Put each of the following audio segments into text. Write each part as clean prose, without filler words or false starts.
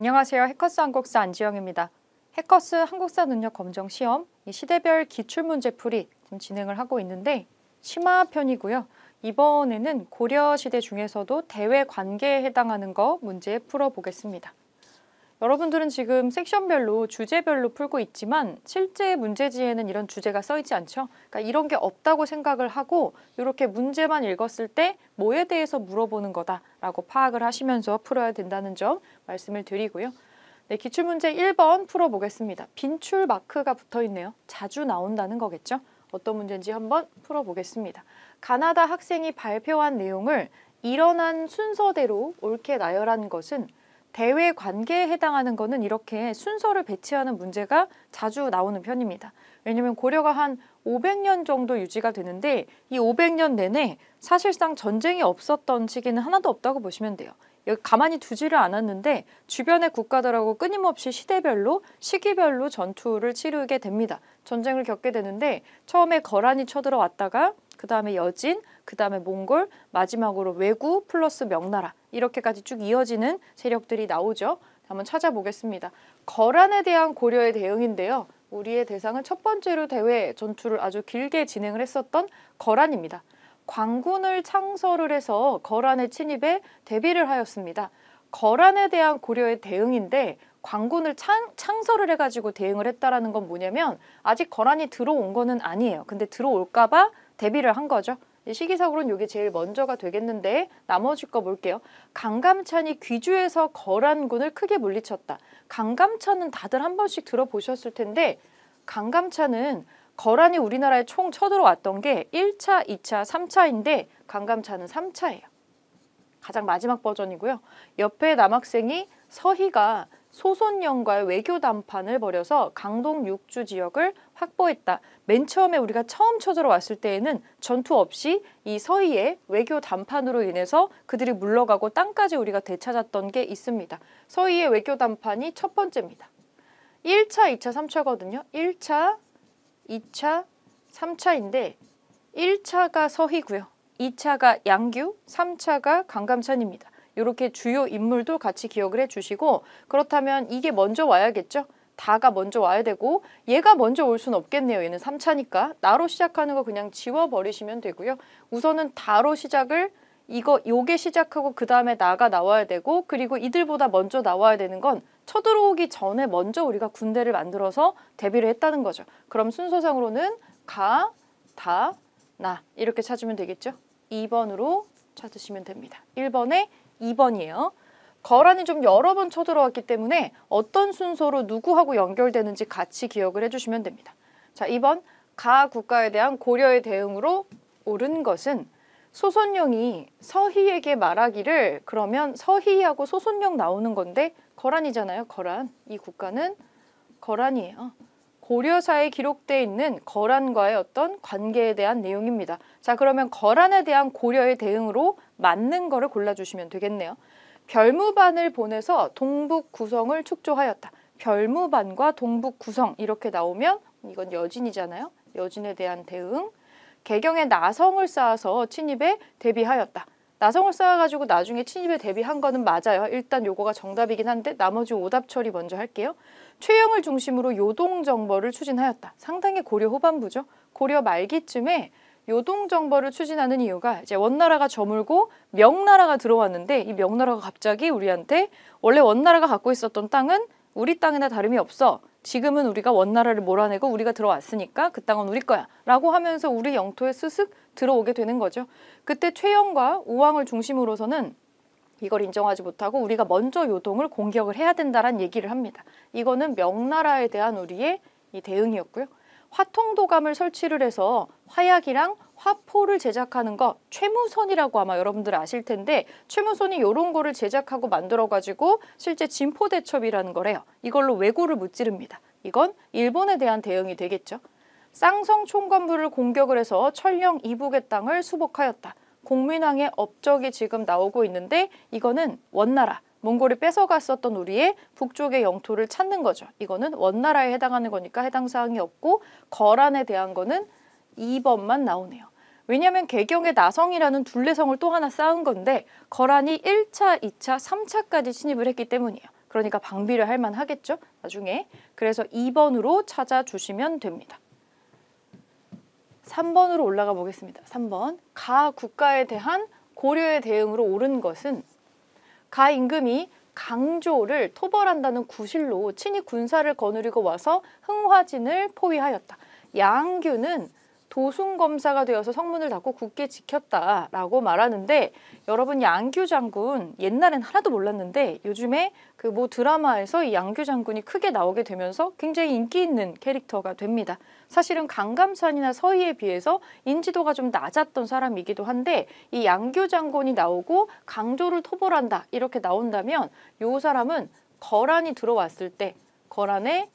안녕하세요. 해커스 한국사 안지영입니다. 해커스 한국사 능력 검정 시험 시대별 기출문제풀이 지금 진행을 하고 있는데 심화편이고요. 이번에는 고려시대 중에서도 대외 관계에 해당하는 거 문제 풀어보겠습니다. 여러분들은 지금 섹션별로 주제별로 풀고 있지만 실제 문제지에는 이런 주제가 써 있지 않죠? 그러니까 이런 게 없다고 생각을 하고 이렇게 문제만 읽었을 때 뭐에 대해서 물어보는 거다라고 파악을 하시면서 풀어야 된다는 점 말씀을 드리고요. 네, 기출문제 1번 풀어보겠습니다. 빈출 마크가 붙어 있네요. 자주 나온다는 거겠죠? 어떤 문제인지 한번 풀어보겠습니다. 가나다 학생이 발표한 내용을 일어난 순서대로 옳게 나열한 것은 대외 관계에 해당하는 거는 이렇게 순서를 배치하는 문제가 자주 나오는 편입니다. 왜냐하면 고려가 한 500년 정도 유지가 되는데 이 500년 내내 사실상 전쟁이 없었던 시기는 하나도 없다고 보시면 돼요. 여기 가만히 두지를 않았는데 주변의 국가들하고 끊임없이 시대별로 시기별로 전투를 치르게 됩니다. 전쟁을 겪게 되는데 처음에 거란이 쳐들어왔다가 그 다음에 여진, 그 다음에 몽골, 마지막으로 왜구 플러스 명나라 이렇게까지 쭉 이어지는 세력들이 나오죠. 한번 찾아보겠습니다. 거란에 대한 고려의 대응인데요. 우리의 대상은 첫 번째로 대외 전투를 아주 길게 진행을 했었던 거란입니다. 광군을 창설을 해서 거란의 침입에 대비를 하였습니다. 거란에 대한 고려의 대응인데 광군을 창설을 해가지고 대응을 했다라는 건 뭐냐면 아직 거란이 들어온 거는 아니에요. 근데 들어올까 봐 대비를 한 거죠. 시기상으로는 이게 제일 먼저가 되겠는데 나머지 거 볼게요. 강감찬이 귀주에서 거란군을 크게 물리쳤다. 강감찬은 다들 한 번씩 들어보셨을 텐데 강감찬은 거란이 우리나라에 총 쳐들어왔던 게 1차, 2차, 3차인데 강감찬은 3차예요. 가장 마지막 버전이고요. 옆에 남학생이 서희가 소손영과의 외교 담판을 벌여서 강동 6주 지역을 확보했다. 맨 처음에 우리가 처음 쳐들어왔을 때에는 전투 없이 이 서희의 외교 담판으로 인해서 그들이 물러가고 땅까지 우리가 되찾았던 게 있습니다. 서희의 외교 담판이 첫 번째입니다. 1차, 2차, 3차거든요. 1차, 2차, 3차인데 1차가 서희고요. 2차가 양규, 3차가 강감찬입니다. 이렇게 주요 인물도 같이 기억을 해주시고 그렇다면 이게 먼저 와야겠죠? 다가 먼저 와야 되고 얘가 먼저 올 수는 없겠네요. 얘는 3차니까 나로 시작하는 거 그냥 지워버리시면 되고요. 우선은 다로 시작을 요게 시작하고 그 다음에 나가 나와야 되고 그리고 이들보다 먼저 나와야 되는 건 쳐들어오기 전에 먼저 우리가 군대를 만들어서 대비를 했다는 거죠. 그럼 순서상으로는 가, 다, 나 이렇게 찾으면 되겠죠. 2번으로 찾으시면 됩니다. 1번에 2번이에요. 거란이 좀 여러 번 쳐들어왔기 때문에 어떤 순서로 누구하고 연결되는지 같이 기억을 해주시면 됩니다. 자, 2번 가 국가에 대한 고려의 대응으로 옳은 것은 소손영이 서희에게 말하기를 그러면 서희하고 소손영 나오는 건데 거란이잖아요. 거란. 이 국가는 거란이에요. 고려사에 기록되어 있는 거란과의 어떤 관계에 대한 내용입니다. 자, 그러면 거란에 대한 고려의 대응으로 맞는 거를 골라주시면 되겠네요. 별무반을 보내서 동북 구성을 축조하였다. 별무반과 동북 구성 이렇게 나오면 이건 여진이잖아요. 여진에 대한 대응. 개경에 나성을 쌓아서 침입에 대비하였다. 나성을 쌓아가지고 나중에 침입에 대비한 거는 맞아요. 일단 요거가 정답이긴 한데 나머지 오답 처리 먼저 할게요. 최영을 중심으로 요동정벌을 추진하였다. 상당히 고려 후반부죠. 고려 말기쯤에 요동정벌을 추진하는 이유가 이제 원나라가 저물고 명나라가 들어왔는데 이 명나라가 갑자기 우리한테 원래 원나라가 갖고 있었던 땅은 우리 땅이나 다름이 없어. 지금은 우리가 원나라를 몰아내고 우리가 들어왔으니까 그 땅은 우리 거야 라고 하면서 우리 영토에 스슥 들어오게 되는 거죠. 그때 최영과 우왕을 중심으로서는 이걸 인정하지 못하고 우리가 먼저 요동을 공격을 해야 된다는 얘기를 합니다. 이거는 명나라에 대한 우리의 이 대응이었고요. 화통도감을 설치를 해서 화약이랑 화포를 제작하는 거 최무선이라고 아마 여러분들 아실 텐데 최무선이 이런 거를 제작하고 만들어가지고 실제 진포대첩이라는 거래요. 이걸로 왜구를 무찌릅니다. 이건 일본에 대한 대응이 되겠죠. 쌍성 총관부를 공격을 해서 천령 이북의 땅을 수복하였다. 공민왕의 업적이 지금 나오고 있는데 이거는 원나라, 몽골이 뺏어갔었던 우리의 북쪽의 영토를 찾는 거죠. 이거는 원나라에 해당하는 거니까 해당 사항이 없고 거란에 대한 거는 2번만 나오네요. 왜냐하면 개경의 나성이라는 둘레성을 또 하나 쌓은 건데 거란이 1차, 2차, 3차까지 침입을 했기 때문이에요. 그러니까 방비를 할 만하겠죠, 나중에. 그래서 2번으로 찾아주시면 됩니다. 3번으로 올라가 보겠습니다. 3번. 가 국가에 대한 고려의 대응으로 옳은 것은 가 임금이 강조를 토벌한다는 구실로 친히 군사를 거느리고 와서 흥화진을 포위하였다. 양규는 도순검사가 되어서 성문을 닫고 굳게 지켰다라고 말하는데, 여러분 양규 장군 옛날엔 하나도 몰랐는데 요즘에 그 뭐 드라마에서 이 양규 장군이 크게 나오게 되면서 굉장히 인기 있는 캐릭터가 됩니다. 사실은 강감찬이나 서희에 비해서 인지도가 좀 낮았던 사람이기도 한데, 이 양규 장군이 나오고 강조를 토벌한다 이렇게 나온다면 요 사람은 거란이 들어왔을 때, 거란의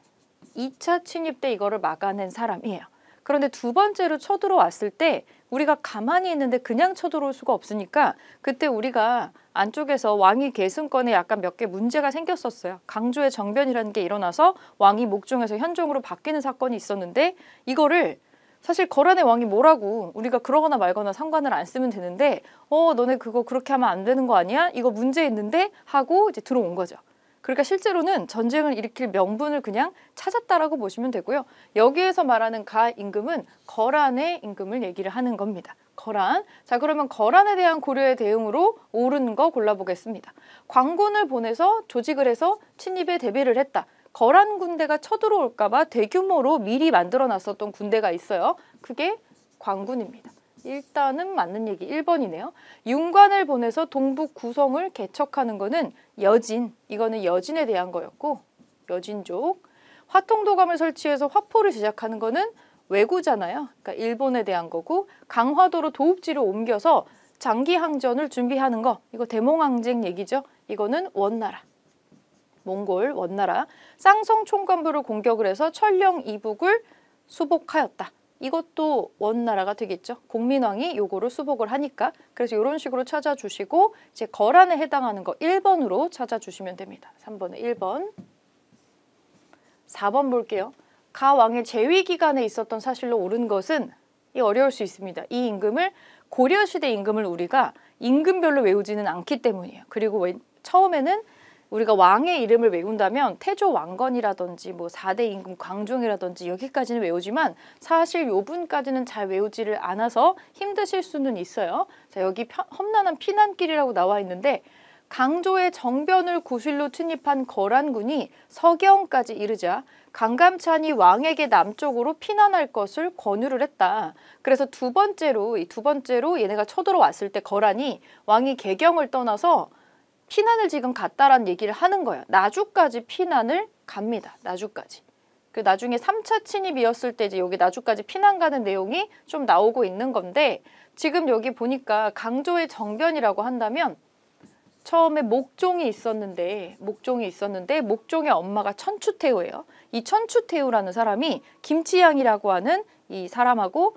2차 침입 때 이거를 막아낸 사람이에요. 그런데 두 번째로 쳐들어왔을 때 우리가 가만히 있는데 그냥 쳐들어올 수가 없으니까 그때 우리가 안쪽에서 왕위 계승권에 약간 몇 개 문제가 생겼었어요. 강조의 정변이라는 게 일어나서 왕이 목종에서 현종으로 바뀌는 사건이 있었는데, 이거를 사실 거란의 왕이 뭐라고 우리가 그러거나 말거나 상관을 안 쓰면 되는데, 너네 그거 그렇게 하면 안 되는 거 아니야? 이거 문제 있는데? 하고 이제 들어온 거죠. 그러니까 실제로는 전쟁을 일으킬 명분을 그냥 찾았다라고 보시면 되고요. 여기에서 말하는 가 임금은 거란의 임금을 얘기를 하는 겁니다. 거란. 자, 그러면 거란에 대한 고려의 대응으로 옳은 거 골라보겠습니다. 관군을 보내서 조직을 해서 침입에 대비를 했다. 거란 군대가 쳐들어올까 봐 대규모로 미리 만들어놨었던 군대가 있어요. 그게 관군입니다. 일단은 맞는 얘기 1번이네요. 윤관을 보내서 동북 구성을 개척하는 거는 여진, 이거는 여진에 대한 거였고, 여진족. 화통도감을 설치해서 화포를 제작하는 거는 왜구잖아요. 그러니까 일본에 대한 거고, 강화도로 도읍지를 옮겨서 장기항전을 준비하는 거, 이거 대몽항쟁 얘기죠. 이거는 원나라. 몽골 원나라. 쌍성 총관부를 공격을 해서 천령 이북을 수복하였다. 이것도 원나라가 되겠죠. 공민왕이 요거를 수복을 하니까. 그래서 이런 식으로 찾아주시고, 이제 거란에 해당하는 거 1번으로 찾아주시면 됩니다. 3번에 1번. 4번 볼게요. 가 왕의 재위 기간에 있었던 사실로 옳은 것은, 이 어려울 수 있습니다. 이 임금을, 고려시대 임금을 우리가 임금별로 외우지는 않기 때문이에요. 그리고 처음에는 우리가 왕의 이름을 외운다면 태조 왕건이라든지 뭐 4대 임금 광종이라든지 여기까지는 외우지만 사실 요 분까지는 잘 외우지를 않아서 힘드실 수는 있어요. 자, 여기 험난한 피난길이라고 나와 있는데, 강조의 정변을 구실로 침입한 거란군이 서경까지 이르자 강감찬이 왕에게 남쪽으로 피난할 것을 권유를 했다. 그래서 두 번째로 얘네가 쳐들어왔을 때 거란이 왕이 개경을 떠나서 피난을 지금 갔다라는 얘기를 하는 거예요. 나주까지 피난을 갑니다. 나주까지. 그 나중에 3차 침입이었을 때 이제 여기 나주까지 피난 가는 내용이 좀 나오고 있는 건데, 지금 여기 보니까 강조의 정변이라고 한다면 처음에 목종이 있었는데 목종의 엄마가 천추태후예요. 이 천추태후라는 사람이 김치양이라고 하는 이 사람하고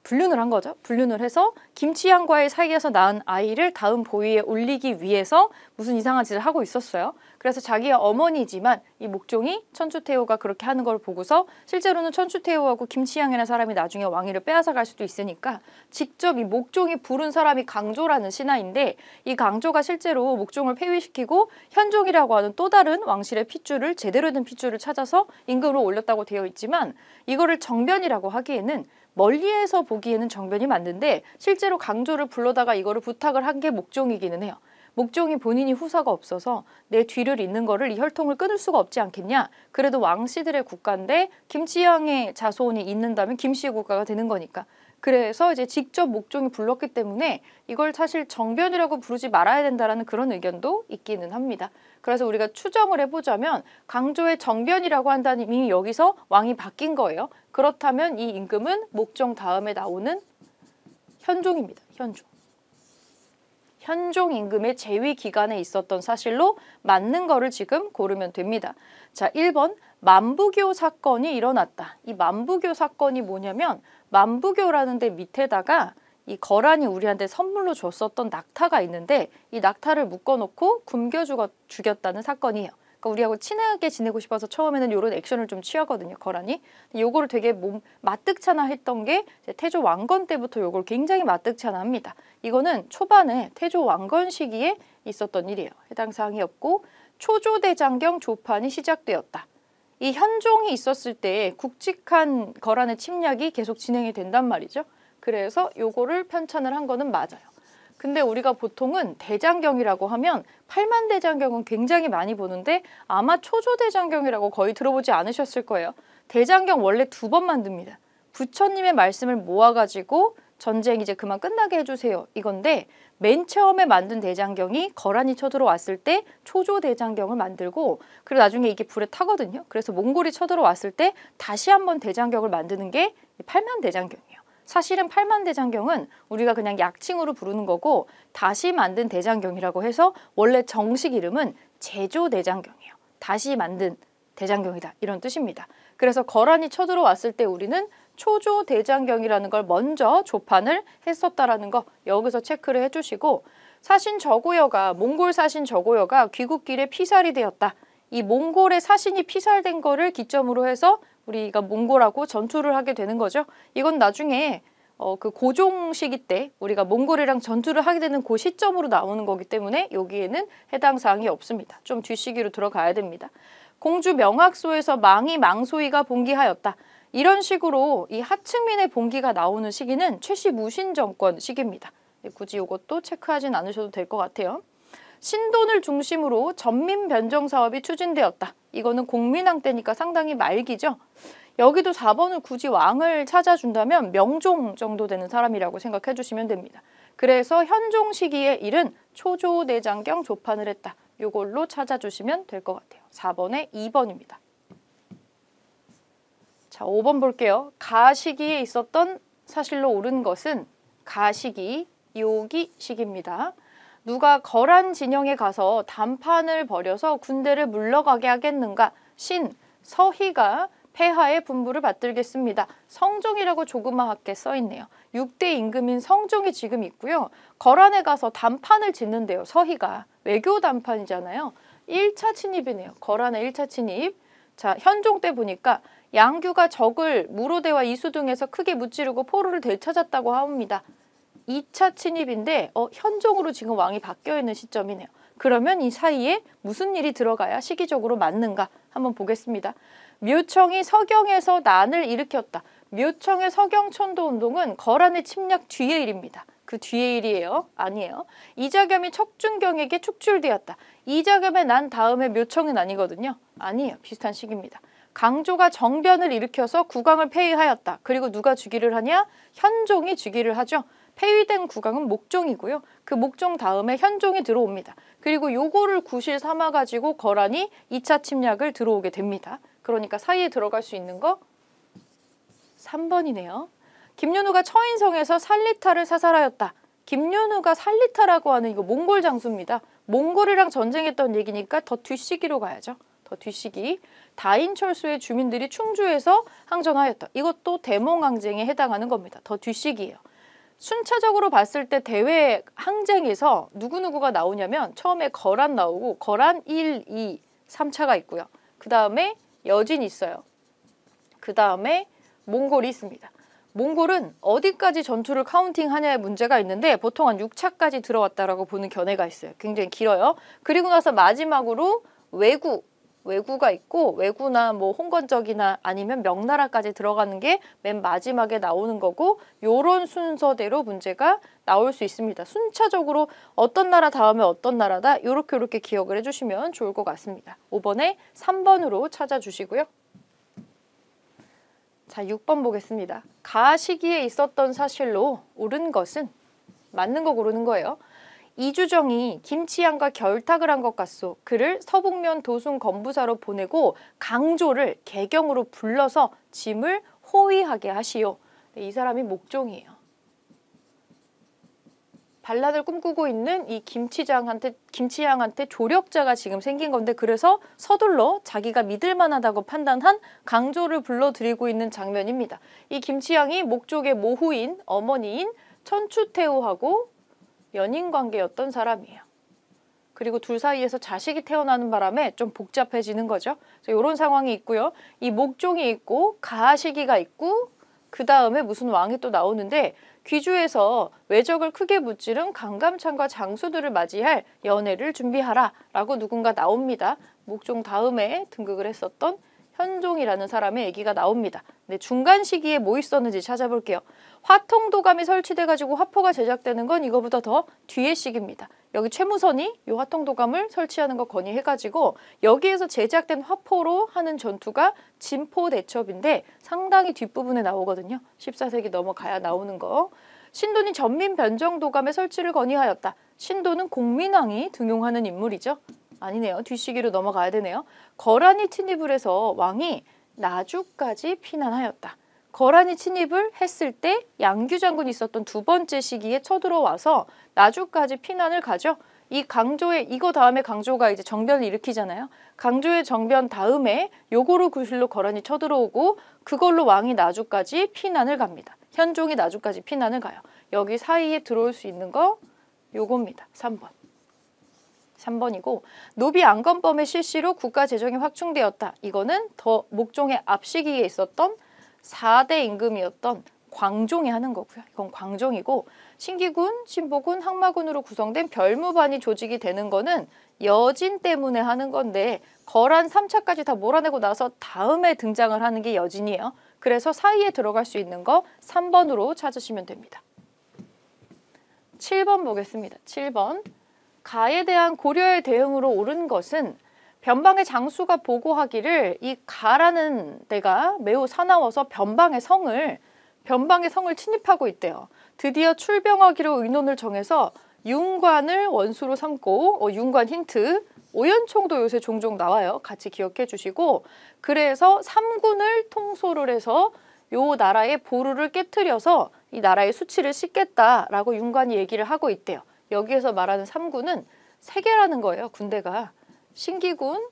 불륜을 한 거죠. 불륜을 해서 김치양과의 사이에서 낳은 아이를 다음 보위에 올리기 위해서 무슨 이상한 짓을 하고 있었어요. 그래서 자기가 어머니지만 이 목종이 천추태후가 그렇게 하는 걸 보고서, 실제로는 천추태후하고 김치양이라는 사람이 나중에 왕위를 빼앗아 갈 수도 있으니까 직접 이 목종이 부른 사람이 강조라는 신하인데, 이 강조가 실제로 목종을 폐위시키고 현종이라고 하는 또 다른 왕실의 핏줄을, 제대로 된 핏줄을 찾아서 임금으로 올렸다고 되어 있지만, 이거를 정변이라고 하기에는, 멀리에서 보기에는 정변이 맞는데 실제로 강조를 불러다가 이거를 부탁을 한 게 목종이기는 해요. 목종이 본인이 후사가 없어서 내 뒤를 잇는 거를, 이 혈통을 끊을 수가 없지 않겠냐. 그래도 왕씨들의 국가인데 김치양의 자손이 잇는다면 김씨의 국가가 되는 거니까. 그래서 이제 직접 목종이 불렀기 때문에 이걸 사실 정변이라고 부르지 말아야 된다라는 그런 의견도 있기는 합니다. 그래서 우리가 추정을 해보자면 강조의 정변이라고 한다는 이미 여기서 왕이 바뀐 거예요. 그렇다면 이 임금은 목종 다음에 나오는 현종입니다. 현종 임금의 재위 기간에 있었던 사실로 맞는 거를 지금 고르면 됩니다. 자, 1번 만부교 사건이 일어났다. 이 만부교 사건이 뭐냐면, 만부교라는 데 밑에다가 이 거란이 우리한테 선물로 줬었던 낙타가 있는데, 이 낙타를 묶어놓고 굶겨 죽였다는 사건이에요. 그러니까 우리하고 친하게 지내고 싶어서 처음에는 이런 액션을 좀 취하거든요, 거란이. 요거를 되게 마뜩찮아 했던 게 태조 왕건 때부터 요걸 굉장히 마뜩찮아 합니다. 이거는 초반에 태조 왕건 시기에 있었던 일이에요. 해당 사항이 없고, 초조대장경 조판이 시작되었다. 이 현종이 있었을 때 굵직한 거란의 침략이 계속 진행이 된단 말이죠. 그래서 요거를 편찬을 한 거는 맞아요. 근데 우리가 보통은 대장경이라고 하면 팔만대장경은 굉장히 많이 보는데 아마 초조대장경이라고 거의 들어보지 않으셨을 거예요. 대장경 원래 2번 만듭니다. 부처님의 말씀을 모아가지고 전쟁 이제 그만 끝나게 해주세요. 이건데 맨 처음에 만든 대장경이 거란이 쳐들어왔을 때 초조대장경을 만들고 그리고 나중에 이게 불에 타거든요. 그래서 몽골이 쳐들어왔을 때 다시 한번 대장경을 만드는 게 팔만대장경이에요. 사실은 팔만대장경은 우리가 그냥 약칭으로 부르는 거고 다시 만든 대장경이라고 해서 원래 정식 이름은 제조대장경이에요. 다시 만든 대장경이다 이런 뜻입니다. 그래서 거란이 쳐들어왔을 때 우리는 초조대장경이라는 걸 먼저 조판을 했었다라는 거 여기서 체크를 해주시고 사신 저고여가 몽골 사신 저고여가 귀국길에 피살이 되었다. 이 몽골의 사신이 피살된 거를 기점으로 해서 우리가 몽골하고 전투를 하게 되는 거죠. 이건 나중에 그 고종 시기 때 우리가 몽골이랑 전투를 하게 되는 그 시점으로 나오는 거기 때문에 여기에는 해당 사항이 없습니다. 좀 뒤시기로 들어가야 됩니다. 공주 명학소에서 망이 망소이가 봉기하였다. 이런 식으로 이 하층민의 봉기가 나오는 시기는 최씨 무신 정권 시기입니다. 굳이 이것도 체크하진 않으셔도 될 것 같아요. 신돈을 중심으로 전민 변정 사업이 추진되었다. 이거는 공민왕 때니까 상당히 말기죠. 여기도 4번을 굳이 왕을 찾아준다면 명종 정도 되는 사람이라고 생각해 주시면 됩니다. 그래서 현종 시기에 일은 초조대장경 조판을 했다. 이걸로 찾아주시면 될 것 같아요. 4번에 2번입니다. 자, 5번 볼게요. 가 시기에 있었던 사실로 옳은 것은 가 시기, 요기 시기입니다. 누가 거란 진영에 가서 단판을 벌여서 군대를 물러가게 하겠는가? 신, 서희가 폐하의 분부를 받들겠습니다. 성종이라고 조그맣게 써있네요. 6대 임금인 성종이 지금 있고요. 거란에 가서 단판을 짓는데요. 서희가. 외교 단판이잖아요. 1차 침입이네요. 거란의 1차 침입. 자, 현종 때 보니까 양규가 적을 무로대와 이수등에서 크게 무찌르고 포로를 되찾았다고 합니다. 2차 침입인데 현종으로 지금 왕이 바뀌어 있는 시점이네요. 그러면 이 사이에 무슨 일이 들어가야 시기적으로 맞는가 한번 보겠습니다. 묘청이 서경에서 난을 일으켰다. 묘청의 서경천도운동은 거란의 침략 뒤의 일입니다. 그 뒤의 일이에요? 아니에요. 이자겸이 척준경에게 축출되었다. 이자겸의 난 다음에 묘청은 아니거든요. 아니에요. 비슷한 시기입니다. 강조가 정변을 일으켜서 국왕을 폐위하였다. 그리고 누가 즉위를 하냐? 현종이 즉위를 하죠. 폐위된 국왕은 목종이고요. 그 목종 다음에 현종이 들어옵니다. 그리고 요거를 구실 삼아가지고 거란이 2차 침략을 들어오게 됩니다. 그러니까 사이에 들어갈 수 있는 거 3번이네요. 김윤우가 처인성에서 살리타를 사살하였다. 김윤우가 살리타라고 하는 이거 몽골 장수입니다. 몽골이랑 전쟁했던 얘기니까 더 뒷시기로 가야죠. 더 뒷시기. 다인철수의 주민들이 충주에서 항전하였다. 이것도 대몽항쟁에 해당하는 겁니다. 더 뒷시기예요. 순차적으로 봤을 때 대외 항쟁에서 누구누구가 나오냐면 처음에 거란 나오고 거란 1, 2, 3차가 있고요. 그 다음에 여진이 있어요. 그 다음에 몽골이 있습니다. 몽골은 어디까지 전투를 카운팅하냐의 문제가 있는데 보통 한 6차까지 들어왔다라고 보는 견해가 있어요. 굉장히 길어요. 그리고 나서 마지막으로 외구가 있고 외구나 뭐 홍건적이나 아니면 명나라까지 들어가는 게 맨 마지막에 나오는 거고 요런 순서대로 문제가 나올 수 있습니다. 순차적으로 어떤 나라 다음에 어떤 나라다 요렇게 기억을 해주시면 좋을 것 같습니다. 5번에 3번으로 찾아주시고요. 자, 6번 보겠습니다. 가 시기에 있었던 사실로 옳은 것은 맞는 거 고르는 거예요. 이주정이 김치양과 결탁을 한 것 같소. 그를 서북면 도순 건부사로 보내고 강조를 개경으로 불러서 짐을 호위하게 하시오. 네, 이 사람이 목종이에요. 반란을 꿈꾸고 있는 이 김치양한테 조력자가 지금 생긴 건데 그래서 서둘러 자기가 믿을 만하다고 판단한 강조를 불러들이고 있는 장면입니다. 이 김치양이 목족의 모후인 어머니인 천추태후하고 연인관계였던 사람이에요. 그리고 둘 사이에서 자식이 태어나는 바람에 좀 복잡해지는 거죠. 이런 상황이 있고요. 이 목종이 있고 가시기가 있고 그 다음에 무슨 왕이 또 나오는데 귀주에서 외적을 크게 무찌른 강감찬과 장수들을 맞이할 연회를 준비하라 라고 누군가 나옵니다. 목종 다음에 등극을 했었던 현종이라는 사람의 얘기가 나옵니다. 네, 중간 시기에 뭐 있었는지 찾아볼게요. 화통도감이 설치돼가지고 화포가 제작되는 건 이거보다 더 뒤의 시기입니다. 여기 최무선이 이 화통도감을 설치하는 거 건의해가지고 여기에서 제작된 화포로 하는 전투가 진포대첩인데 상당히 뒷부분에 나오거든요. 14세기 넘어가야 나오는 거. 신도는 전민변정도감의 설치를 건의하였다. 신도는 공민왕이 등용하는 인물이죠. 아니네요. 뒷시기로 넘어가야 되네요. 거란이 침입을 해서 왕이 나주까지 피난하였다. 거란이 침입을 했을 때 양규 장군이 있었던 두 번째 시기에 쳐들어와서 나주까지 피난을 가죠. 이 강조의 이거 다음에 강조가 이제 정변을 일으키잖아요. 강조의 정변 다음에 요거로 구실로 거란이 쳐들어오고 그걸로 왕이 나주까지 피난을 갑니다. 현종이 나주까지 피난을 가요. 여기 사이에 들어올 수 있는 거 요겁니다. 3번. 3번이고 노비 안건범의 실시로 국가 재정이 확충되었다. 이거는 더 목종의 앞시기에 있었던 4대 임금이었던 광종이 하는 거고요. 이건 광종이고 신기군, 신보군, 항마군으로 구성된 별무반이 조직이 되는 거는 여진 때문에 하는 건데 거란 3차까지 다 몰아내고 나서 다음에 등장을 하는 게 여진이에요. 그래서 사이에 들어갈 수 있는 거 3번으로 찾으시면 됩니다. 7번 보겠습니다. 7번. 가에 대한 고려의 대응으로 옳은 것은 변방의 장수가 보고하기를 이 가라는 데가 매우 사나워서 변방의 성을 침입하고 있대요. 드디어 출병하기로 의논을 정해서 윤관을 원수로 삼고 윤관 힌트 오연총도 요새 종종 나와요. 같이 기억해 주시고 그래서 3군을 통솔을 해서 요 나라의 보루를 깨트려서 이 나라의 수치를 씻겠다라고 윤관이 얘기를 하고 있대요. 여기에서 말하는 3군은 3개라는 거예요. 군대가. 신기군,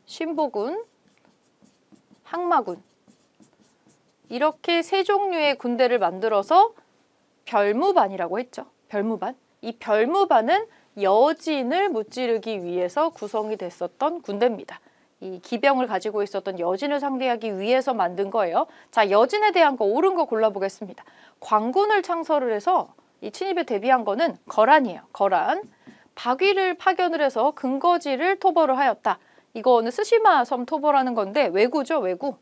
신보군, 항마군 이렇게 3종류의 군대를 만들어서 별무반이라고 했죠. 별무반. 이 별무반은 여진을 무찌르기 위해서 구성이 됐었던 군대입니다. 이 기병을 가지고 있었던 여진을 상대하기 위해서 만든 거예요. 자, 여진에 대한 거 옳은 거 골라보겠습니다. 광군을 창설을 해서 이 침입에 대비한 거는 거란이에요. 거란. 박위를 파견을 해서 근거지를 토벌을 하였다. 이거는 스시마 섬 토벌하는 건데 왜구죠. 왜구.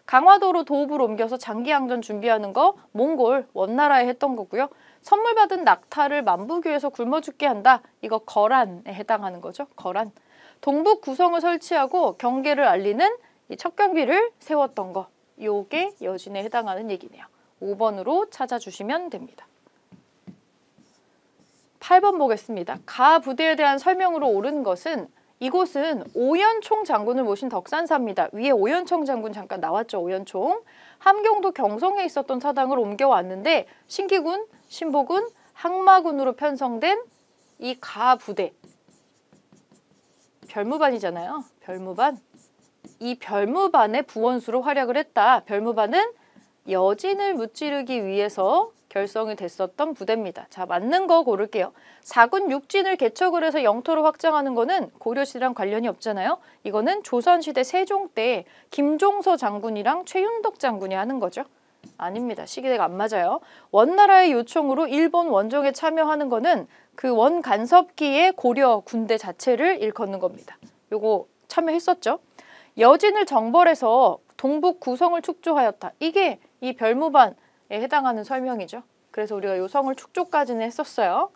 강화도로 도읍을 옮겨서 장기항전 준비하는 거 몽골 원나라에 했던 거고요. 선물 받은 낙타를 만부교에서 굶어 죽게 한다. 이거 거란에 해당하는 거죠. 거란. 동북 구성을 설치하고 경계를 알리는 이 첩경비를 세웠던 거. 요게 여진에 해당하는 얘기네요. 5번으로 찾아주시면 됩니다. 8번 보겠습니다. 가 부대에 대한 설명으로 옳은 것은 이곳은 오연총 장군을 모신 덕산사입니다. 위에 오연총 장군 잠깐 나왔죠. 오연총. 함경도 경성에 있었던 사당을 옮겨왔는데 신기군, 신보군, 항마군으로 편성된 이 가 부대. 별무반이잖아요. 별무반. 이 별무반의 부원수로 활약을 했다. 별무반은 여진을 무찌르기 위해서 결성이 됐었던 부대입니다. 자, 맞는 거 고를게요. 4군 6진을 개척을 해서 영토를 확장하는 거는 고려시대랑 관련이 없잖아요. 이거는 조선시대 세종 때 김종서 장군이랑 최윤덕 장군이 하는 거죠. 아닙니다. 시기대가 안 맞아요. 원나라의 요청으로 일본 원정에 참여하는 거는 그 원간섭기의 고려 군대 자체를 일컫는 겁니다. 요거 참여했었죠. 여진을 정벌해서 동북 구성을 축조하였다. 이게 이 별무반에 해당하는 설명이죠. 그래서 우리가 요 성을 축조까지는 했었어요.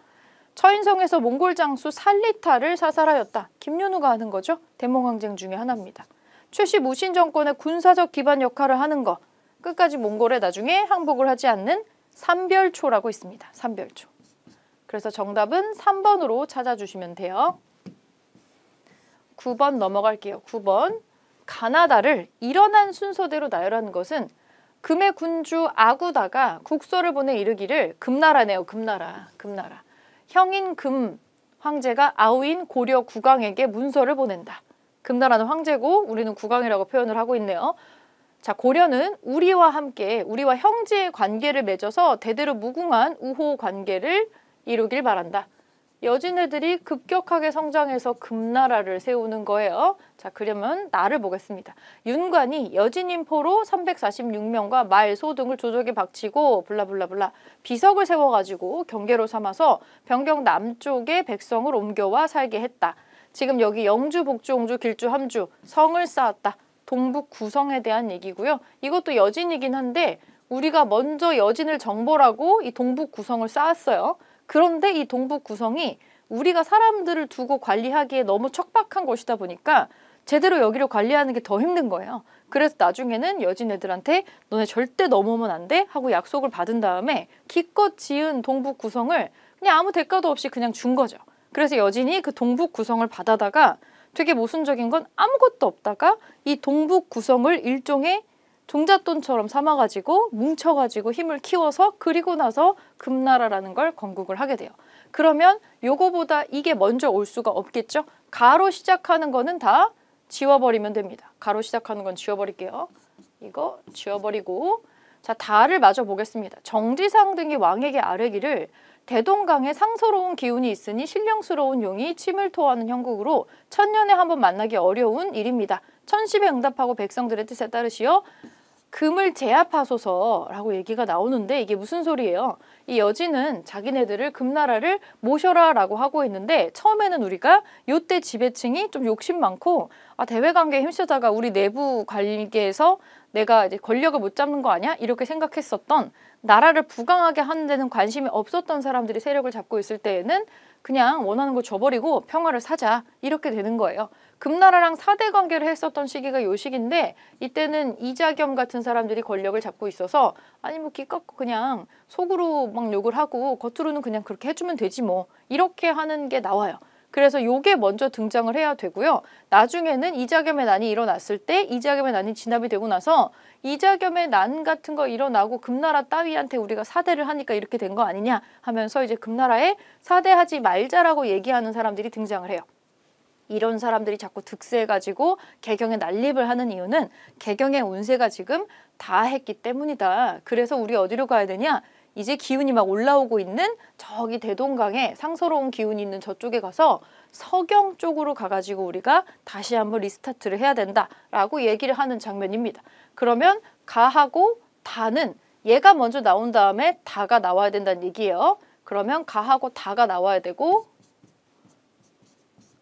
처인성에서 몽골 장수 살리타를 사살하였다. 김윤우가 하는 거죠. 대몽항쟁 중에 하나입니다. 최씨 무신 정권의 군사적 기반 역할을 하는 거. 끝까지 몽골에 나중에 항복을 하지 않는 삼별초라고 있습니다. 삼별초. 그래서 정답은 3번으로 찾아주시면 돼요. 9번 넘어갈게요. 9번. 가나다를 일어난 순서대로 나열하는 것은 금의 군주 아구다가 국서를 보내 이르기를 금나라네요. 금나라. 형인 금 황제가 아우인 고려 국왕에게 문서를 보낸다. 금나라는 황제고 우리는 국왕이라고 표현을 하고 있네요. 자, 고려는 우리와 함께 우리와 형제의 관계를 맺어서 대대로 무궁한 우호 관계를 이루길 바란다. 여진애들이 급격하게 성장해서 금나라를 세우는 거예요. 자, 그러면 나를 보겠습니다. 윤관이 여진인포로 346명과 말, 소 등을 조적에 박치고 블라블라블라 비석을 세워가지고 경계로 삼아서 변경 남쪽에 백성을 옮겨와 살게 했다. 지금 여기 영주, 복주, 옹주, 길주, 함주 성을 쌓았다. 동북 구성에 대한 얘기고요. 이것도 여진이긴 한데 우리가 먼저 여진을 정벌하고 이 동북 구성을 쌓았어요. 그런데 이 동북 구성이 우리가 사람들을 두고 관리하기에 너무 척박한 곳이다 보니까 제대로 여기를 관리하는 게 더 힘든 거예요. 그래서 나중에는 여진 애들한테 너네 절대 넘어오면 안 돼 하고 약속을 받은 다음에 기껏 지은 동북 구성을 그냥 아무 대가도 없이 그냥 준 거죠. 그래서 여진이 그 동북 구성을 받아다가 되게 모순적인 건 아무것도 없다가 이 동북 구성을 일종의 종잣돈처럼 삼아가지고 뭉쳐가지고 힘을 키워서 그리고 나서 금나라라는 걸 건국을 하게 돼요. 그러면 요거보다 이게 먼저 올 수가 없겠죠? 가로 시작하는 거는 다 지워버리면 됩니다. 가로 시작하는 건 지워버릴게요. 이거 지워버리고 자, 다를 마저 보겠습니다. 정지상 등이 왕에게 아뢰기를 대동강에 상서로운 기운이 있으니 신령스러운 용이 침을 토하는 형국으로 천년에 한 번 만나기 어려운 일입니다. 천십에 응답하고 백성들의 뜻에 따르시어 금을 제압하소서라고 얘기가 나오는데 이게 무슨 소리예요? 이 여진은 자기네들을 금나라를 모셔라라고 하고 있는데 처음에는 우리가 요때 지배층이 좀 욕심 많고 대외관계에 힘쓰다가 우리 내부 관계에서 내가 이제 권력을 못 잡는 거 아니야? 이렇게 생각했었던 나라를 부강하게 하는 데는 관심이 없었던 사람들이 세력을 잡고 있을 때에는 그냥 원하는 거 줘버리고 평화를 사자 이렇게 되는 거예요. 금나라랑 사대 관계를 했었던 시기가 요 시기인데 이때는 이자겸 같은 사람들이 권력을 잡고 있어서 아니 뭐 기껏 그냥 속으로 막 욕을 하고 겉으로는 그냥 그렇게 해주면 되지 뭐 이렇게 하는 게 나와요. 그래서 요게 먼저 등장을 해야 되고요. 나중에는 이자겸의 난이 일어났을 때 이자겸의 난이 진압이 되고 나서 이자겸의 난 같은 거 일어나고 금나라 따위한테 우리가 사대를 하니까 이렇게 된 거 아니냐 하면서 이제 금나라에 사대하지 말자라고 얘기하는 사람들이 등장을 해요. 이런 사람들이 자꾸 득세해가지고 개경에 난립을 하는 이유는 개경의 운세가 지금 다 했기 때문이다. 그래서 우리 어디로 가야 되냐? 이제 기운이 막 올라오고 있는 저기 대동강에 상서로운 기운이 있는 저쪽에 가서 서경 쪽으로 가가지고 우리가 다시 한번 리스타트를 해야 된다라고 얘기를 하는 장면입니다. 그러면 가하고 다는 얘가 먼저 나온 다음에 다가 나와야 된다는 얘기예요. 그러면 가하고 다가 나와야 되고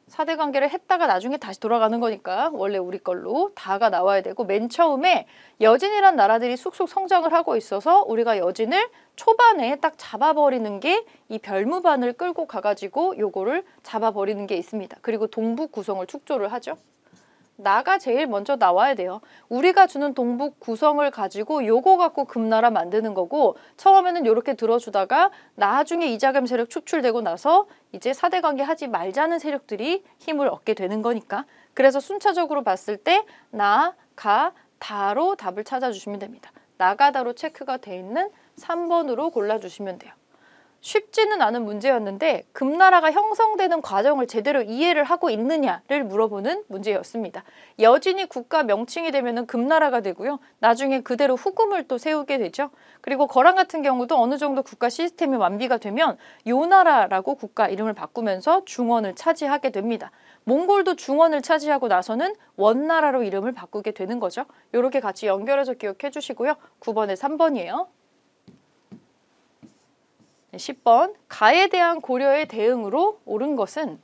사대 관계를 했다가 나중에 다시 돌아가는 거니까 원래 우리 걸로 다가 나와야 되고 맨 처음에 여진이란 나라들이 쑥쑥 성장을 하고 있어서 우리가 여진을 초반에 딱 잡아버리는 게 이 별무반을 끌고 가가지고 요거를 잡아버리는 게 있습니다. 그리고 동북 구성을 축조를 하죠. 나가 제일 먼저 나와야 돼요. 우리가 주는 동북 구성을 가지고 요거 갖고 금나라 만드는 거고 처음에는 요렇게 들어주다가 나중에 이자겸 세력 축출되고 나서 이제 사대 관계 하지 말자는 세력들이 힘을 얻게 되는 거니까 그래서 순차적으로 봤을 때 나, 가, 다로 답을 찾아주시면 됩니다. 나가 다로 체크가 돼 있는 3번으로 골라주시면 돼요. 쉽지는 않은 문제였는데 금나라가 형성되는 과정을 제대로 이해를 하고 있느냐를 물어보는 문제였습니다. 여진이 국가 명칭이 되면 금나라가 되고요. 나중에 그대로 후금을 또 세우게 되죠. 그리고 거란 같은 경우도 어느 정도 국가 시스템이 완비가 되면 요나라라고 국가 이름을 바꾸면서 중원을 차지하게 됩니다. 몽골도 중원을 차지하고 나서는 원나라로 이름을 바꾸게 되는 거죠. 이렇게 같이 연결해서 기억해 주시고요. 9번에 3번이에요. 10번 가에 대한 고려의 대응으로 옳은 것은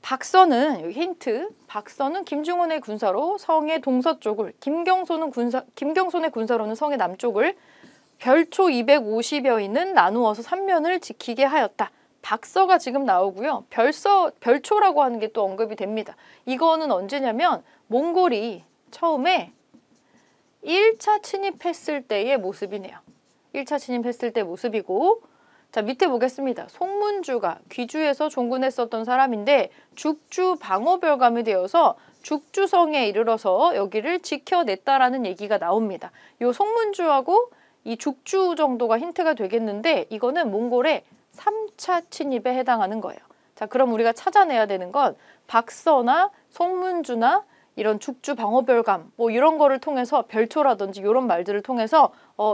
박선은 여기 힌트 박선은 김중원의 군사로 성의 동서쪽을 김경손의 군사로는 성의 남쪽을 별초 250여인은 나누어서 3면을 지키게 하였다. 박서가 지금 나오고요. 별초라고 하는 게 또 언급이 됩니다. 이거는 언제냐면 몽골이 처음에 1차 침입했을 때의 모습이네요. 1차 침입했을 때 모습이고 자 밑에 보겠습니다. 송문주가 귀주에서 종군했었던 사람인데 죽주 방어별감이 되어서 죽주성에 이르러서 여기를 지켜냈다라는 얘기가 나옵니다. 요 송문주하고 이 죽주 정도가 힌트가 되겠는데 이거는 몽골의 3차 침입에 해당하는 거예요. 자 그럼 우리가 찾아내야 되는 건 박서나 송문주나 이런 죽주 방어별감 뭐 이런 거를 통해서 별초라든지 이런 말들을 통해서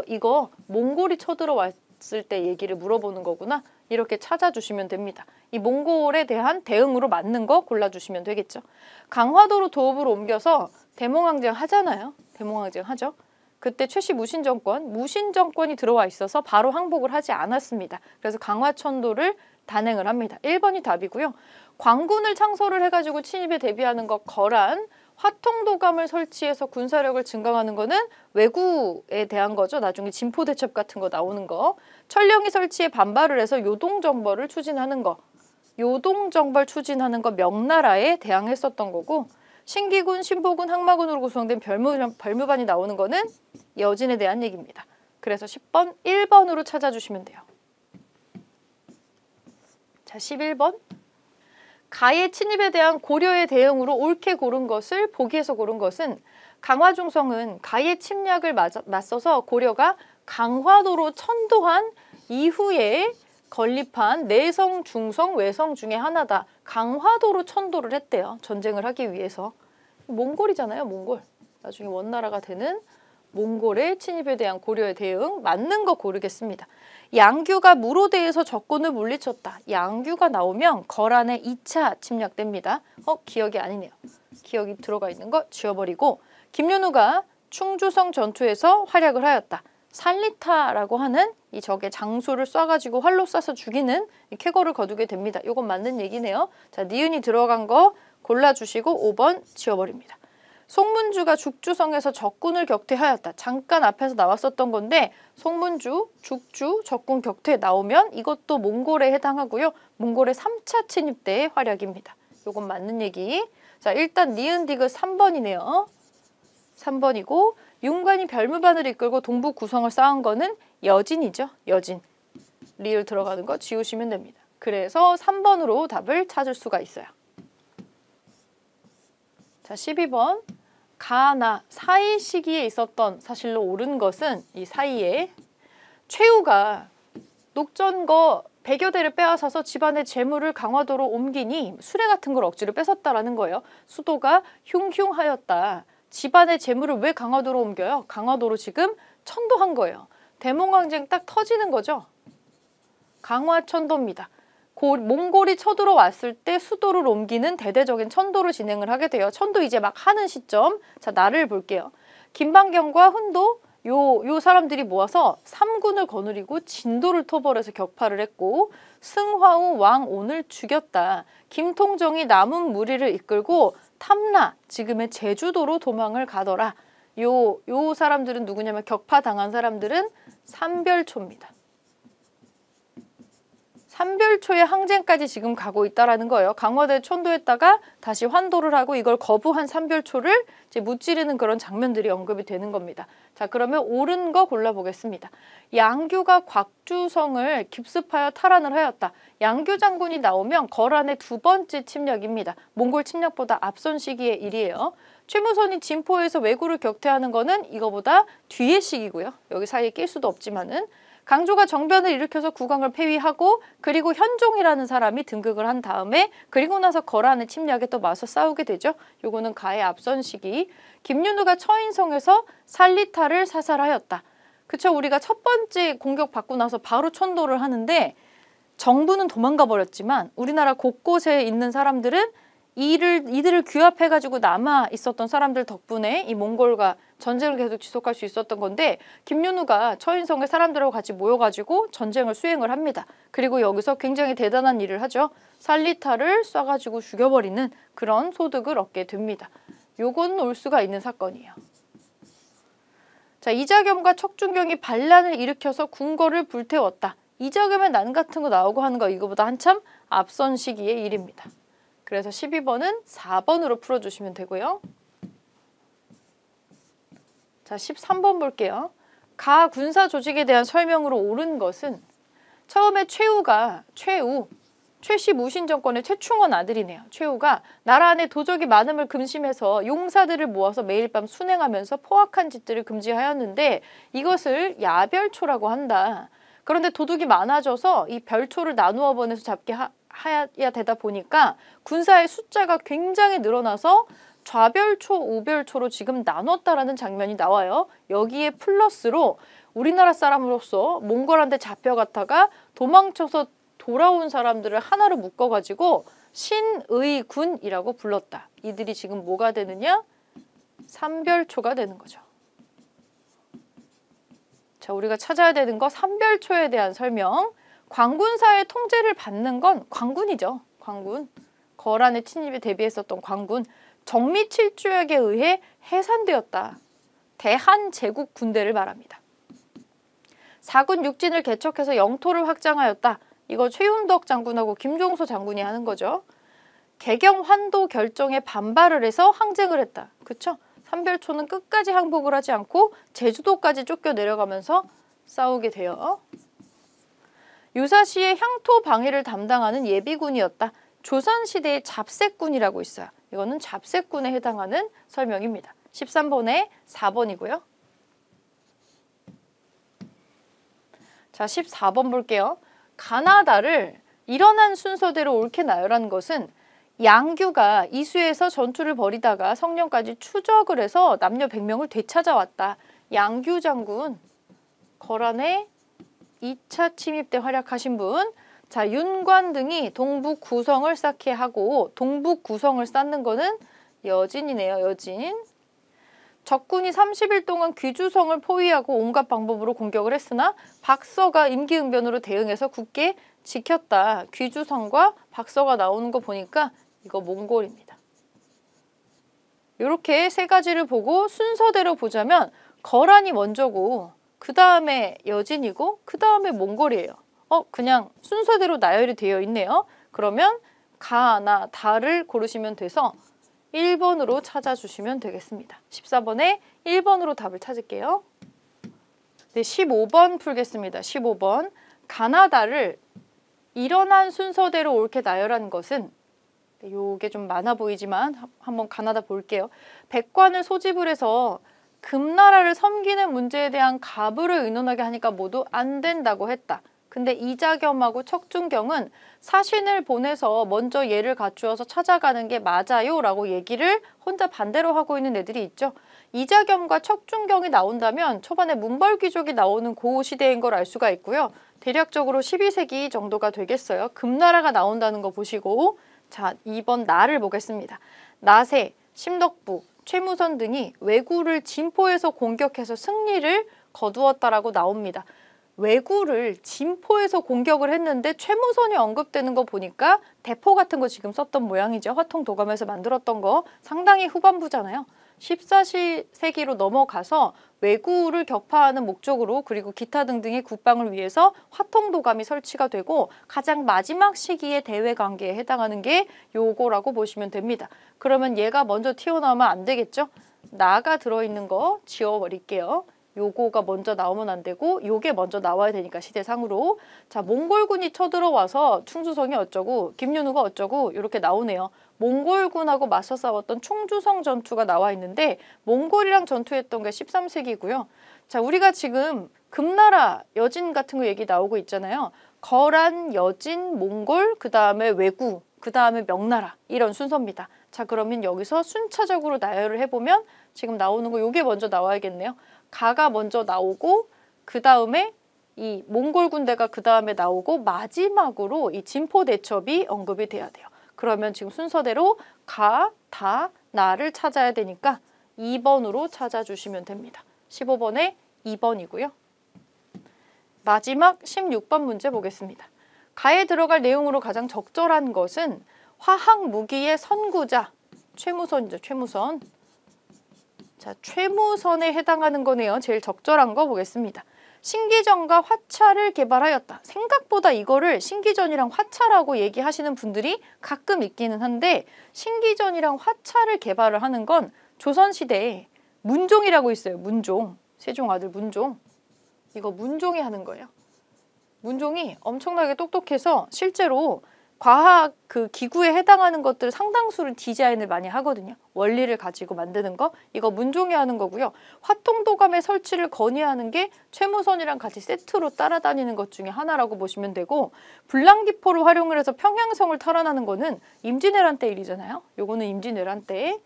이거 몽골이 쳐들어왔을 때 얘기를 물어보는 거구나 이렇게 찾아주시면 됩니다. 이 몽골에 대한 대응으로 맞는 거 골라주시면 되겠죠. 강화도로 도읍으로 옮겨서 대몽항쟁 하잖아요. 대몽항쟁 하죠. 그때 최씨 무신정권이 들어와 있어서 바로 항복을 하지 않았습니다. 그래서 강화천도를 단행을 합니다. 1번이 답이고요. 광군을 창설을 해가지고 침입에 대비하는 거 거란, 화통도감을 설치해서 군사력을 증강하는 거는 왜구에 대한 거죠. 나중에 진포대첩 같은 거 나오는 거. 천령이 설치에 반발을 해서 요동정벌을 추진하는 거. 요동정벌 추진하는 거 명나라에 대항했었던 거고, 신기군, 신보군, 항마군으로 구성된 별무반이 나오는 거는 여진에 대한 얘기입니다. 그래서 10번, 1번으로 찾아주시면 돼요. 자, 11번. 가의 침입에 대한 고려의 대응으로 옳게 고른 것을 보기에서 고른 것은 강화중성은 가의 침략을 맞서서 고려가 강화도로 천도한 이후에 건립한 내성, 중성, 외성 중에 하나다. 강화도로 천도를 했대요. 전쟁을 하기 위해서. 몽골이잖아요. 몽골. 나중에 원나라가 되는 몽골의 침입에 대한 고려의 대응 맞는 거 고르겠습니다. 양규가 무로대에서 적군을 물리쳤다. 양규가 나오면 거란의 2차 침략됩니다. 기억이 아니네요. 기억이 들어가 있는 거 지워버리고, 김윤우가 충주성 전투에서 활약을 하였다. 살리타라고 하는 이 적의 장수를 쏴가지고 활로 쏴서 죽이는 이 쾌거를 거두게 됩니다. 이건 맞는 얘기네요. 자, 니은이 들어간 거 골라주시고 5번 지워버립니다. 송문주가 죽주성에서 적군을 격퇴하였다. 잠깐 앞에서 나왔었던 건데 송문주, 죽주, 적군 격퇴 나오면 이것도 몽골에 해당하고요. 몽골의 3차 침입 때의 활약입니다. 이건 맞는 얘기. 자, 일단 니은 디귿 3번이네요. 3번이고 윤관이 별무반을 이끌고 동부 구성을 쌓은 거는 여진이죠. 여진. 리을 들어가는 거 지우시면 됩니다. 그래서 3번으로 답을 찾을 수가 있어요. 자, 12번. 가나 사이 시기에 있었던 사실로 옳은 것은 이 사이에 최후가 녹전거 100여 대를 빼앗아서 집안의 재물을 강화도로 옮기니 수레 같은 걸 억지로 뺏었다라는 거예요. 수도가 흉흉하였다. 집안의 재물을 왜 강화도로 옮겨요? 강화도로 지금 천도한 거예요. 대몽항쟁 딱 터지는 거죠. 강화천도입니다. 몽골이 쳐들어왔을 때 수도를 옮기는 대대적인 천도를 진행을 하게 돼요. 천도 이제 막 하는 시점. 자, 나를 볼게요. 김방경과 훈도 요 사람들이 모아서 3군을 거느리고 진도를 토벌해서 격파를 했고, 승화우 왕온을 죽였다. 김통정이 남은 무리를 이끌고 탐라, 지금의 제주도로 도망을 가더라. 요 사람들은 누구냐면 격파당한 사람들은 삼별초입니다. 삼별초의 항쟁까지 지금 가고 있다라는 거예요. 강화도에 천도했다가 다시 환도를 하고 이걸 거부한 삼별초를 이제 무찌르는 그런 장면들이 언급이 되는 겁니다. 자, 그러면 옳은 거 골라보겠습니다. 양규가 곽주성을 깁습하여 탈환을 하였다. 양규 장군이 나오면 거란의 2번째 침략입니다. 몽골 침략보다 앞선 시기의 일이에요. 최무선이 진포에서 왜구를 격퇴하는 거는 이거보다 뒤의 시기고요. 여기 사이에 낄 수도 없지만은, 강조가 정변을 일으켜서 국왕을 폐위하고 그리고 현종이라는 사람이 등극을 한 다음에 그리고 나서 거란의 침략에 또 맞서 싸우게 되죠. 요거는 가의 앞선 시기. 김윤우가 처인성에서 살리타를 사살하였다. 그쵸, 우리가 첫 번째 공격받고 나서 바로 천도를 하는데 정부는 도망가 버렸지만 우리나라 곳곳에 있는 사람들은 이들을 규합해가지고 남아 있었던 사람들 덕분에 이 몽골과 전쟁을 계속 지속할 수 있었던 건데, 김윤우가 처인성의 사람들하고 같이 모여가지고 전쟁을 수행을 합니다. 그리고 여기서 굉장히 대단한 일을 하죠. 살리타를 쏴가지고 죽여버리는 그런 소득을 얻게 됩니다. 요건 올 수가 있는 사건이에요. 자, 이자겸과 척준경이 반란을 일으켜서 궁궐을 불태웠다. 이자겸의 난 같은 거 나오고 하는 거 이거보다 한참 앞선 시기의 일입니다. 그래서 12번은 4번으로 풀어주시면 되고요. 자, 13번 볼게요. 가 군사 조직에 대한 설명으로 옳은 것은 처음에 최씨 무신정권의 최충원 아들이네요. 최우가 나라 안에 도적이 많음을 금심해서 용사들을 모아서 매일 밤 순행하면서 포악한 짓들을 금지하였는데 이것을 야별초라고 한다. 그런데 도둑이 많아져서 이 별초를 나누어 보내서 잡게 해야 되다 보니까 군사의 숫자가 굉장히 늘어나서 좌별초, 우별초로 지금 나눴다라는 장면이 나와요. 여기에 플러스로 우리나라 사람으로서 몽골한테 잡혀갔다가 도망쳐서 돌아온 사람들을 하나로 묶어가지고 신의군이라고 불렀다. 이들이 지금 뭐가 되느냐? 삼별초가 되는 거죠. 자, 우리가 찾아야 되는 거 삼별초에 대한 설명. 광군사의 통제를 받는 건 광군이죠. 광군. 거란의 침입에 대비했었던 광군. 정미칠주에게 의해 해산되었다. 대한제국 군대를 말합니다. 사군 육진을 개척해서 영토를 확장하였다. 이거 최윤덕 장군하고 김종서 장군이 하는 거죠. 개경 환도 결정에 반발을 해서 항쟁을 했다. 그쵸? 삼별초는 끝까지 항복을 하지 않고 제주도까지 쫓겨 내려가면서 싸우게 돼요. 유사시의 향토 방해를 담당하는 예비군이었다. 조선시대의 잡색군이라고 있어요. 이거는 잡색군에 해당하는 설명입니다. 13번에 4번이고요. 자, 14번 볼게요. 가나다를 일어난 순서대로 옳게 나열한 것은 양규가 이수에서 전투를 벌이다가 성령까지 추적을 해서 남녀 100명을 되찾아왔다. 양규 장군, 거란의 2차 침입 때 활약하신 분. 자, 윤관 등이 동북 구성을 쌓게 하고 동북 구성을 쌓는 거는 여진이네요. 여진. 적군이 30일 동안 귀주성을 포위하고 온갖 방법으로 공격을 했으나 박서가 임기응변으로 대응해서 굳게 지켰다. 귀주성과 박서가 나오는 거 보니까 이거 몽골입니다. 이렇게 세 가지를 보고 순서대로 보자면 거란이 먼저고 그 다음에 여진이고 그 다음에 몽골이에요. 그냥 순서대로 나열이 되어 있네요. 그러면 가나 다를 고르시면 돼서 1번으로 찾아주시면 되겠습니다. 14번에 1번으로 답을 찾을게요. 네, 15번 풀겠습니다. 15번. 가나다를 일어난 순서대로 옳게 나열한 것은, 요게 좀 많아 보이지만 한번 가나다 볼게요. 백관을 소집을 해서 금나라를 섬기는 문제에 대한 가부를 의논하게 하니까 모두 안 된다고 했다. 근데 이자겸하고 척준경은 사신을 보내서 먼저 얘를 갖추어서 찾아가는 게 맞아요 라고 얘기를 혼자 반대로 하고 있는 애들이 있죠. 이자겸과 척준경이 나온다면 초반에 문벌귀족이 나오는 그 시대인 걸 알 수가 있고요. 대략적으로 12세기 정도가 되겠어요. 금나라가 나온다는 거 보시고, 자, 2번 나를 보겠습니다. 나세, 심덕부, 최무선 등이 왜구를 진포에서 공격해서 승리를 거두었다라고 나옵니다. 왜구를 진포에서 공격을 했는데 최무선이 언급되는 거 보니까 대포 같은 거 지금 썼던 모양이죠. 화통도감에서 만들었던 거 상당히 후반부잖아요. 14세기로 넘어가서 왜구를 격파하는 목적으로 그리고 기타 등등의 국방을 위해서 화통도감이 설치가 되고 가장 마지막 시기의 대외 관계에 해당하는 게 요거라고 보시면 됩니다. 그러면 얘가 먼저 튀어나오면 안 되겠죠? 나가 들어있는 거 지워버릴게요. 요거가 먼저 나오면 안 되고 요게 먼저 나와야 되니까 시대상으로. 자, 몽골군이 쳐들어와서 충주성이 어쩌고 김윤우가 어쩌고 이렇게 나오네요. 몽골군하고 맞서 싸웠던 충주성 전투가 나와 있는데 몽골이랑 전투했던 게 13세기고요. 자, 우리가 지금 금나라, 여진 같은 거 얘기 나오고 있잖아요. 거란, 여진, 몽골, 그 다음에 왜구, 그 다음에 명나라 이런 순서입니다. 자, 그러면 여기서 순차적으로 나열을 해보면 지금 나오는 거 요게 먼저 나와야겠네요. 가가 먼저 나오고 그 다음에 이 몽골 군대가 그 다음에 나오고 마지막으로 이 진포대첩이 언급이 돼야 돼요. 그러면 지금 순서대로 가, 다, 나를 찾아야 되니까 2번으로 찾아주시면 됩니다. 15번에 2번이고요. 마지막 16번 문제 보겠습니다. 가에 들어갈 내용으로 가장 적절한 것은 화학 무기의 선구자, 최무선이죠. 최무선. 자, 최무선에 해당하는 거네요. 제일 적절한 거 보겠습니다. 신기전과 화차를 개발하였다. 생각보다 이거를 신기전이랑 화차라고 얘기하시는 분들이 가끔 있기는 한데 신기전이랑 화차를 개발을 하는 건 조선시대에 문종이라고 있어요. 문종. 세종 아들 문종. 이거 문종이 하는 거예요. 문종이 엄청나게 똑똑해서 실제로 과학 그 기구에 해당하는 것들 상당수를 디자인을 많이 하거든요. 원리를 가지고 만드는 거. 이거 문종이 하는 거고요. 화통도감의 설치를 건의하는 게 최무선이랑 같이 세트로 따라다니는 것 중에 하나라고 보시면 되고 불랑기포를 활용을 해서 평양성을 탈환하는 거는 임진왜란 때 일이잖아요. 요거는 임진왜란 때.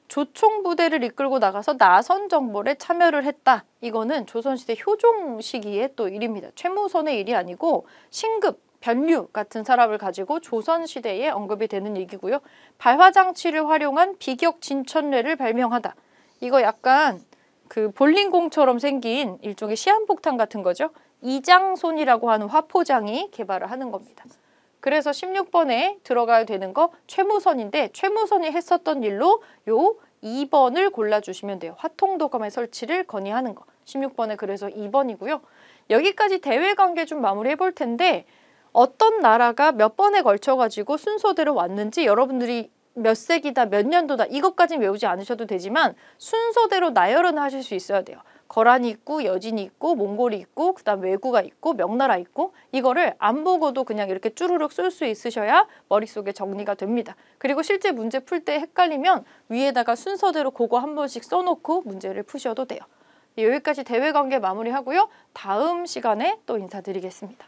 조총부대를 이끌고 나가서 나선정벌에 참여를 했다. 이거는 조선시대 효종 시기의 또 일입니다. 최무선의 일이 아니고 신급, 변류 같은 사람을 가지고 조선시대에 언급이 되는 얘기고요. 발화장치를 활용한 비격 진천례를 발명하다. 이거 약간 그 볼링공처럼 생긴 일종의 시한폭탄 같은 거죠. 이장손이라고 하는 화포장이 개발을 하는 겁니다. 그래서 16번에 들어가야 되는 거 최무선인데 최무선이 했었던 일로 요 2번을 골라주시면 돼요. 화통도감의 설치를 건의하는 거. 16번에 그래서 2번이고요. 여기까지 대외 관계 좀 마무리해 볼 텐데 어떤 나라가 몇 번에 걸쳐가지고 순서대로 왔는지 여러분들이 몇 세기다 몇 년도다 이것까지는 외우지 않으셔도 되지만 순서대로 나열은 하실 수 있어야 돼요. 거란이 있고 여진이 있고 몽골이 있고 그다음 왜구가 있고 명나라 있고 이거를 안 보고도 그냥 이렇게 쭈루룩 쓸 수 있으셔야 머릿속에 정리가 됩니다. 그리고 실제 문제 풀 때 헷갈리면 위에다가 순서대로 그거 한 번씩 써놓고 문제를 푸셔도 돼요. 여기까지 대외관계 마무리하고요. 다음 시간에 또 인사드리겠습니다.